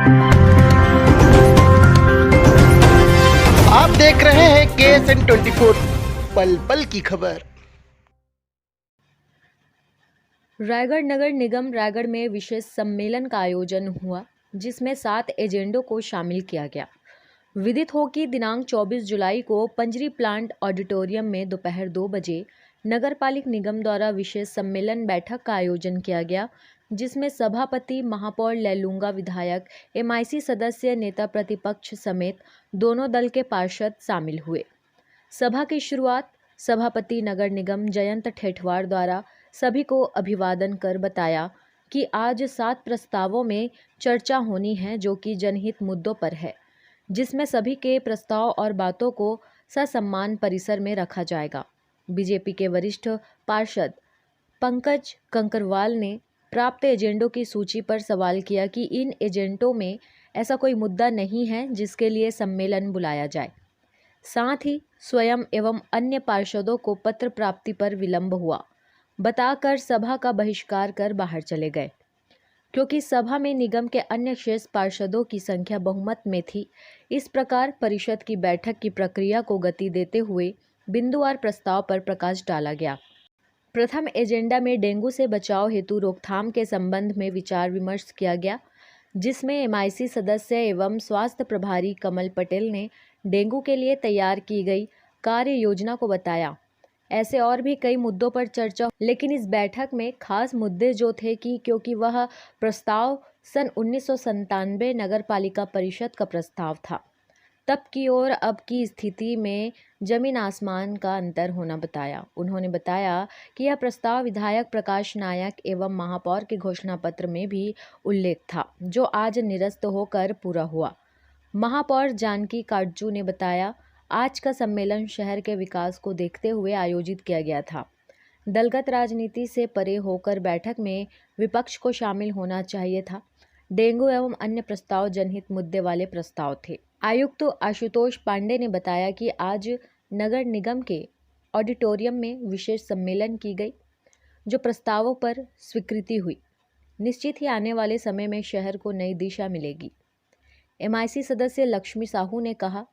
आप देख रहे हैं KSN 24 पल पल की खबर। रायगढ़ नगर निगम रायगढ़ में विशेष सम्मेलन का आयोजन हुआ, जिसमें 7 एजेंडों को शामिल किया गया। विदित हो कि दिनांक 24 जुलाई को पंजरी प्लांट ऑडिटोरियम में दोपहर 2 बजे नगरपालिक निगम द्वारा विशेष सम्मेलन बैठक का आयोजन किया गया, जिसमें सभापति, महापौर, लैलूंगा विधायक, MIC सदस्य, नेता प्रतिपक्ष समेत दोनों दल के पार्षद शामिल हुए। सभा की शुरुआत सभापति नगर निगम जयंत ठेठवार द्वारा सभी को अभिवादन कर बताया कि आज 7 प्रस्तावों में चर्चा होनी है, जो कि जनहित मुद्दों पर है, जिसमें सभी के प्रस्ताव और बातों को ससम्मान परिसर में रखा जाएगा। बीजेपी के वरिष्ठ पार्षद पंकज कंकरवाल ने प्राप्त एजेंडों की सूची पर सवाल किया कि इन एजेंडों में ऐसा कोई मुद्दा नहीं है जिसके लिए सम्मेलन बुलाया जाए। साथ ही स्वयं एवं अन्य पार्षदों को पत्र प्राप्ति पर विलंब हुआ, बताकर सभा का बहिष्कार कर बाहर चले गए, क्योंकि सभा में निगम के अन्य शेष पार्षदों की संख्या बहुमत में थी। इस प्रकार परिषद की बैठक की प्रक्रिया को गति देते हुए बिंदुवार प्रस्ताव पर प्रकाश डाला गया। प्रथम एजेंडा में डेंगू से बचाव हेतु रोकथाम के संबंध में विचार विमर्श किया गया, जिसमें MIC सदस्य एवं स्वास्थ्य प्रभारी कमल पटेल ने डेंगू के लिए तैयार की गई कार्य योजना को बताया। ऐसे और भी कई मुद्दों पर चर्चा, लेकिन इस बैठक में खास मुद्दे जो थे कि क्योंकि वह प्रस्ताव सन 1997 नगर पालिका परिषद का प्रस्ताव था, तब की और अब की स्थिति में जमीन आसमान का अंतर होना बताया। उन्होंने बताया कि यह प्रस्ताव विधायक प्रकाश नायक एवं महापौर के घोषणा पत्र में भी उल्लेख था, जो आज निरस्त होकर पूरा हुआ। महापौर जानकी काटजू ने बताया, आज का सम्मेलन शहर के विकास को देखते हुए आयोजित किया गया था। दलगत राजनीति से परे होकर बैठक में विपक्ष को शामिल होना चाहिए था। डेंगू एवं अन्य प्रस्ताव जनहित मुद्दे वाले प्रस्ताव थे। आयुक्त आशुतोष पांडे ने बताया कि आज नगर निगम के ऑडिटोरियम में विशेष सम्मेलन की गई, जो प्रस्तावों पर स्वीकृति हुई। निश्चित ही आने वाले समय में शहर को नई दिशा मिलेगी। MIC सदस्य लक्ष्मी साहू ने कहा,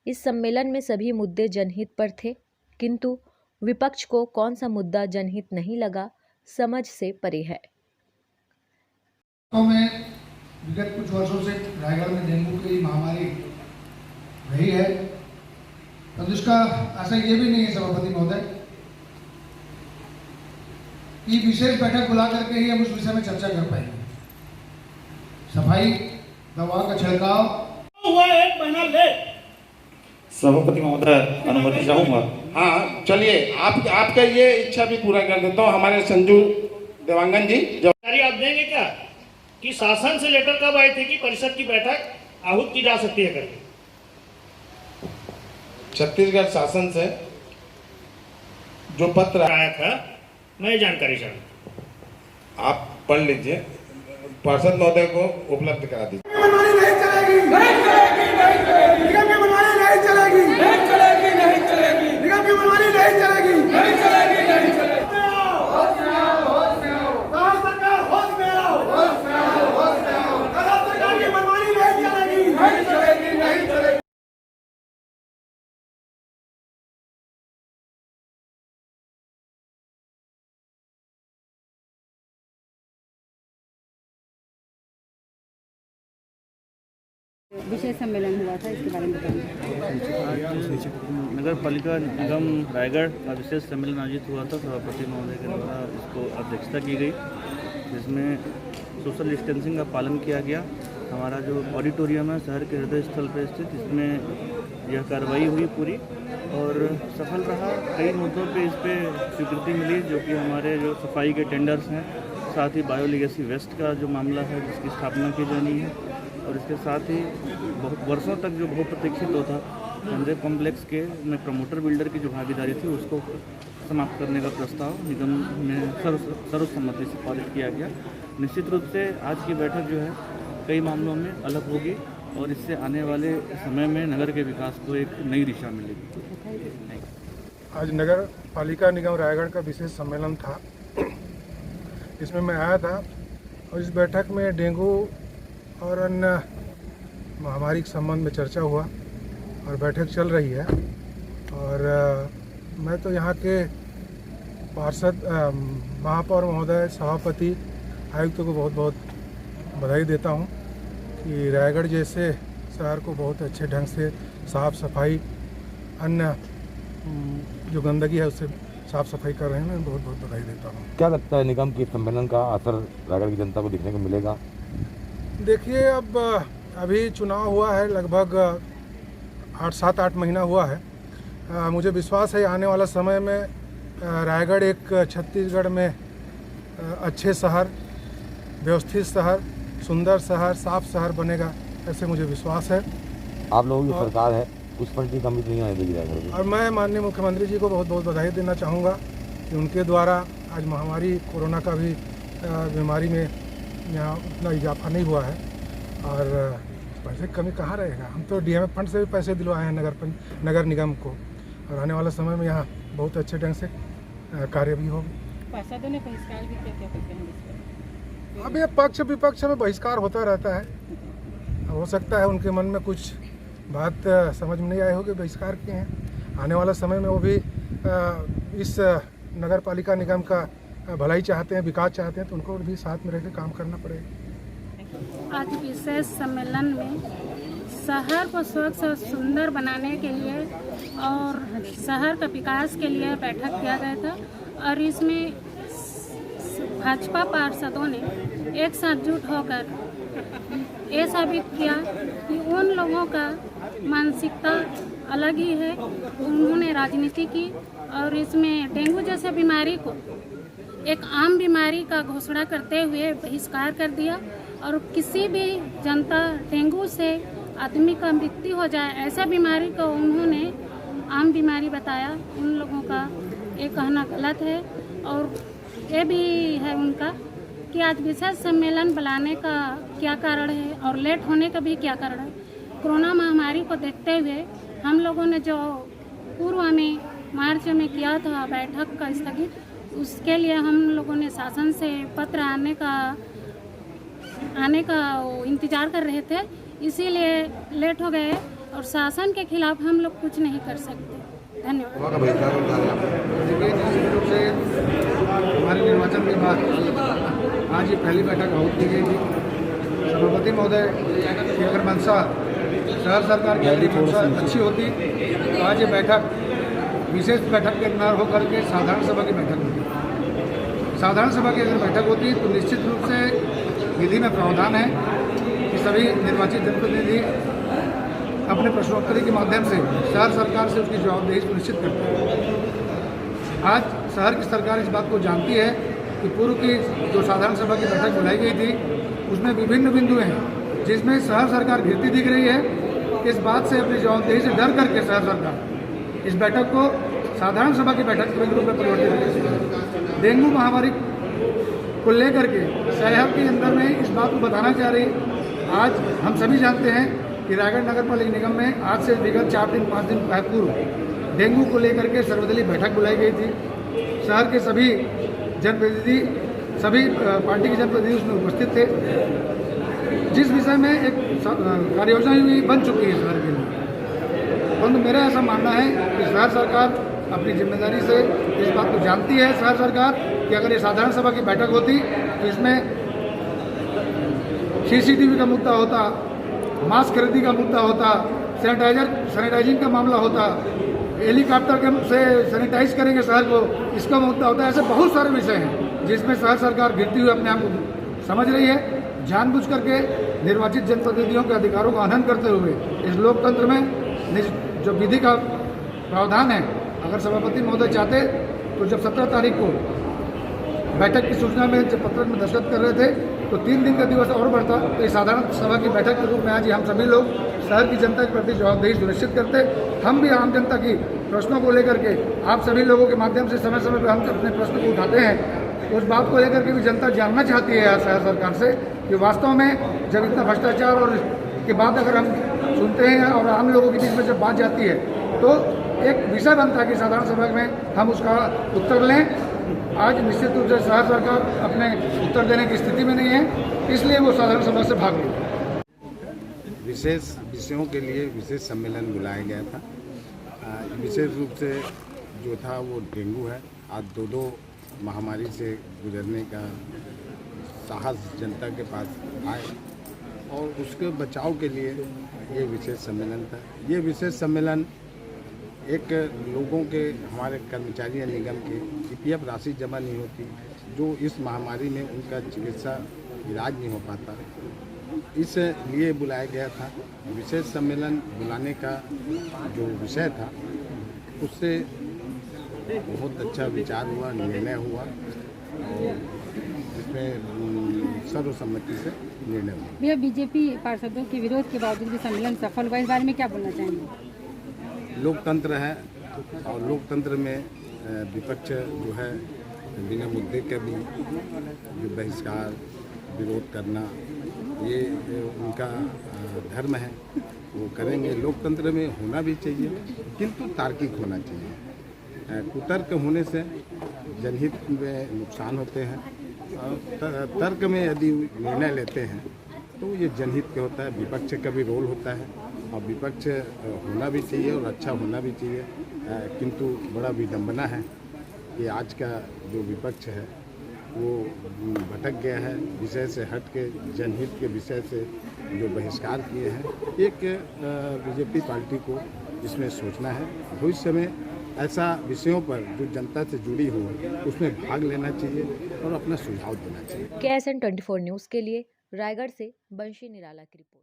इस सम्मेलन में सभी मुद्दे जनहित पर थे, किंतु विपक्ष को कौन सा मुद्दा जनहित नहीं लगा, समझ से परे है। में विगत कुछ वर्षों से रायगढ़ में डेंगू की महामारी रही है, तो इसका आशा ये भी नहीं है सभापति महोदय कि विशेष बैठक बुला करके ही हम उस विषय में चर्चा कर पाएंगे। सफाई दवा का छिड़काव हुआ 1 महीना लेट। सभापति महोदय अनुमति चाहूंगा। हाँ चलिए, आपका ये इच्छा भी पूरा कर देता हूँ। हमारे संजू देवांगन जी जानकारी आप देंगे क्या कि शासन से लेटर कब आए थे कि परिषद की बैठक आहूत की जा सकती है करके? छत्तीसगढ़ शासन से जो पत्र आया था, मैं जानकारी चाहूँ। आप पढ़ लीजिए, पार्षद महोदय को उपलब्ध करा दीजिए। विशेष सम्मेलन हुआ था, इसके बारे में बताएंगे। आज नगर पालिका निगम रायगढ़ का विशेष सम्मेलन आयोजित हुआ था। सभापति महोदय के द्वारा इसको अध्यक्षता की गई, जिसमें सोशल डिस्टेंसिंग का पालन किया गया। हमारा जो ऑडिटोरियम है शहर के हृदय स्थल पर स्थित, इसमें यह कार्रवाई हुई पूरी और सफल रहा। कई मुद्दों पे इस पर स्वीकृति मिली, जो कि हमारे जो सफाई के टेंडर्स हैं, साथ ही बायोलीगेसी वेस्ट का जो मामला है जिसकी स्थापना की जानी है, और इसके साथ ही बहुत वर्षों तक जो बहुप्रतीक्षित होता संजय कॉम्प्लेक्स के में प्रमोटर बिल्डर की जो भागीदारी थी उसको समाप्त करने का प्रस्ताव निगम में सर्वसम्मति से पारित किया गया। निश्चित रूप से आज की बैठक जो है कई मामलों में अलग होगी और इससे आने वाले समय में नगर के विकास को एक नई दिशा मिलेगी। आज नगर पालिका निगम रायगढ़ का विशेष सम्मेलन था, इसमें मैं आया था और इस बैठक में डेंगू और अन्य महामारी के संबंध में चर्चा हुआ और बैठक चल रही है। और मैं तो यहाँ के पार्षद महापौर महोदय, सभापति, आयुक्त को बहुत बहुत बधाई देता हूँ कि रायगढ़ जैसे शहर को बहुत अच्छे ढंग से साफ़ सफाई, अन्य जो गंदगी है उससे साफ़ सफाई कर रहे हैं। मैं बहुत बहुत बधाई देता हूँ। क्या लगता है निगम के सम्मेलन का असर रायगढ़ की जनता को दिखने को मिलेगा? देखिए, अब अभी चुनाव हुआ है, लगभग 7-8 महीना हुआ है। मुझे विश्वास है आने वाला समय में रायगढ़ एक छत्तीसगढ़ में अच्छे शहर, व्यवस्थित शहर, सुंदर शहर, साफ शहर बनेगा, ऐसे मुझे विश्वास है। आप लोगों की सरकार है, उस पर की कमी नहीं आने देगी रायगढ़ में। और मैं माननीय मुख्यमंत्री जी को बहुत बहुत बधाई देना चाहूँगा कि उनके द्वारा आज महामारी कोरोना का भी बीमारी में यहाँ उतना इजाफा नहीं हुआ है। और पैसे की कमी कहाँ रहेगा? हम तो DMF फंड से भी पैसे दिलवाए हैं नगर निगम को, और आने वाले समय में यहाँ बहुत अच्छे ढंग से कार्य भी होगा। पार्षदों ने बहिष्कार भी क्या करते हैं? अब ये पक्ष विपक्ष में बहिष्कार होता रहता है। हो सकता है उनके मन में कुछ बात समझ में नहीं आई होगी, बहिष्कार किए हैं। आने वाला समय में वो भी इस नगर पालिका निगम का भलाई चाहते हैं, विकास चाहते हैं, तो उनको भी साथ में रहकर काम करना पड़ेगा। आज विशेष सम्मेलन में शहर को स्वच्छ और सुंदर बनाने के लिए और शहर का विकास के लिए बैठक किया गया था। और इसमें भाजपा पार्षदों ने एक साथ जुट होकर ये साबित किया कि उन लोगों का मानसिकता अलग ही है। उन्होंने राजनीति की और इसमें डेंगू जैसे बीमारी को एक आम बीमारी का घोषणा करते हुए बहिष्कार कर दिया। और किसी भी जनता डेंगू से आदमी का मृत्यु हो जाए ऐसा बीमारी को उन्होंने आम बीमारी बताया। उन लोगों का ये कहना गलत है। और ये भी है उनका कि आज विशेष सम्मेलन बुलाने का क्या कारण है और लेट होने का भी क्या कारण है। कोरोना महामारी को देखते हुए हम लोगों ने जो पूर्व में मार्च में किया था बैठक का स्थगित, उसके लिए हम लोगों ने शासन से पत्र आने का इंतज़ार कर रहे थे, इसीलिए लेट हो गए और शासन के खिलाफ हम लोग कुछ नहीं कर सकते। धन्यवाद। निश्चित रूप से हमारे निर्वाचन के बाद आज ये पहली बैठक आहुत की गई थी। सभापति महोदय की अगर मंशा शहर सरकार की अगर मंशा अच्छी होती तो आज ये बैठक विशेष बैठक के अंदर होकर के साधारण सभा की बैठक होती। साधारण सभा की अगर बैठक होती तो निश्चित रूप से विधि में प्रावधान है कि सभी निर्वाचित जनप्रतिनिधि अपने प्रश्नोत्तरी के माध्यम से शहर सरकार से उसकी जवाबदेही सुनिश्चित करते हैं। आज शहर की सरकार इस बात को जानती है कि पूर्व की जो साधारण सभा की बैठक बुलाई गई थी उसमें विभिन्न बिंदु हैं जिसमें शहर सरकार गिरती दिख रही है। इस बात से अपनी जवाबदेही से डर करके शहर सरकार इस बैठक को साधारण सभा की बैठक के रूप में परिवर्तित कर डेंगू महामारी को लेकर के शहर के अंदर में इस बात को बताना चाह रही। आज हम सभी जानते हैं कि रायगढ़ नगर पालिका निगम में आज से विगत 4-5 दिन पूर्व डेंगू को लेकर के सर्वदलीय बैठक बुलाई गई थी। शहर के सभी जनप्रतिनिधि, सभी पार्टी के जनप्रतिनिधि उसमें उपस्थित थे, जिस विषय में एक कार्ययोजना भी बन चुकी है शहर के लिए। परंतु मेरा ऐसा मानना है कि शहर सरकार अपनी जिम्मेदारी से इस बात को जानती है शहर सरकार कि अगर ये साधारण सभा की बैठक होती तो इसमें CCTV का मुद्दा होता, मास्क खरीदी का मुद्दा होता, सैनिटाइजिंग का मामला होता, हेलीकॉप्टर से सैनिटाइज करेंगे शहर को, इसका मुद्दा होता है। ऐसे बहुत सारे विषय हैं जिसमें शहर सरकार गिरती हुई अपने आप को समझ रही है। जानबूझ करके निर्वाचित जनप्रतिनिधियों के अधिकारों का हनन करते हुए इस लोकतंत्र में जो विधि का प्रावधान है, अगर सभापति महोदय चाहते तो जब 17 तारीख को बैठक की सूचना में जब पत्र में दस्तखत कर रहे थे तो 3 दिन का दिवस और बढ़ता तो इस साधारण सभा की बैठक के रूप में आज हम सभी लोग शहर की जनता के प्रति जवाबदेही सुनिश्चित करते। हम भी आम जनता की प्रश्नों को लेकर के आप सभी लोगों के माध्यम से समय समय पर हम अपने प्रश्न को उठाते हैं। उस बात को लेकर के भी जनता जानना चाहती है यार शहर सरकार से कि वास्तव में जब इतना भ्रष्टाचार और के बाद अगर हम सुनते हैं और आम लोगों के बीच में जब बात जाती है तो एक विषय बनता है कि साधारण सभा में हम उसका उत्तर लें। आज निश्चित रूप से शहर सरकार अपने उत्तर देने की स्थिति में नहीं है, इसलिए वो साधारण सभा से भाग गई। विशेष विषयों के लिए विशेष सम्मेलन बुलाया गया था। विशेष रूप से जो था वो डेंगू है। आज दो महामारी से गुजरने का साहस जनता के पास आए और उसके बचाव के लिए ये विशेष सम्मेलन था। ये विशेष सम्मेलन एक लोगों के, हमारे कर्मचारी निगम के ईपीएफ राशि जमा नहीं होती, जो इस महामारी में उनका चिकित्सा इलाज नहीं हो पाता, इसलिए बुलाया गया था। विशेष सम्मेलन बुलाने का जो विषय था उससे बहुत अच्छा विचार हुआ, निर्णय हुआ और इसमें सर्वसम्मति से निर्णय हुआ। भैया, बीजेपी पार्षदों के विरोध के बावजूद भी सम्मेलन सफल हुआ, इस बारे में क्या बोलना चाहेंगे? लोकतंत्र है और लोकतंत्र में विपक्ष जो है बिना मुद्दे के भी जो बहिष्कार विरोध करना ये उनका धर्म है, वो करेंगे। लोकतंत्र में होना भी चाहिए किंतु तार्किक होना चाहिए। कुतर्क होने से जनहित में नुकसान होते हैं। तर्क में यदि निर्णय लेते हैं तो ये जनहित के होता है। विपक्ष का भी रोल होता है और विपक्ष होना भी चाहिए और अच्छा होना भी चाहिए। किंतु बड़ा विडंबना है कि आज का जो विपक्ष है वो भटक गया है, विषय से हट के जनहित के विषय से जो बहिष्कार किए हैं। एक बीजेपी पार्टी को इसमें सोचना है, भविष्य में ऐसा विषयों पर जो जनता से जुड़ी हो उसमें भाग लेना चाहिए और अपना सुझाव देना चाहिए। KSN 24 न्यूज़ के लिए रायगढ़ से बंशी निराला की रिपोर्ट।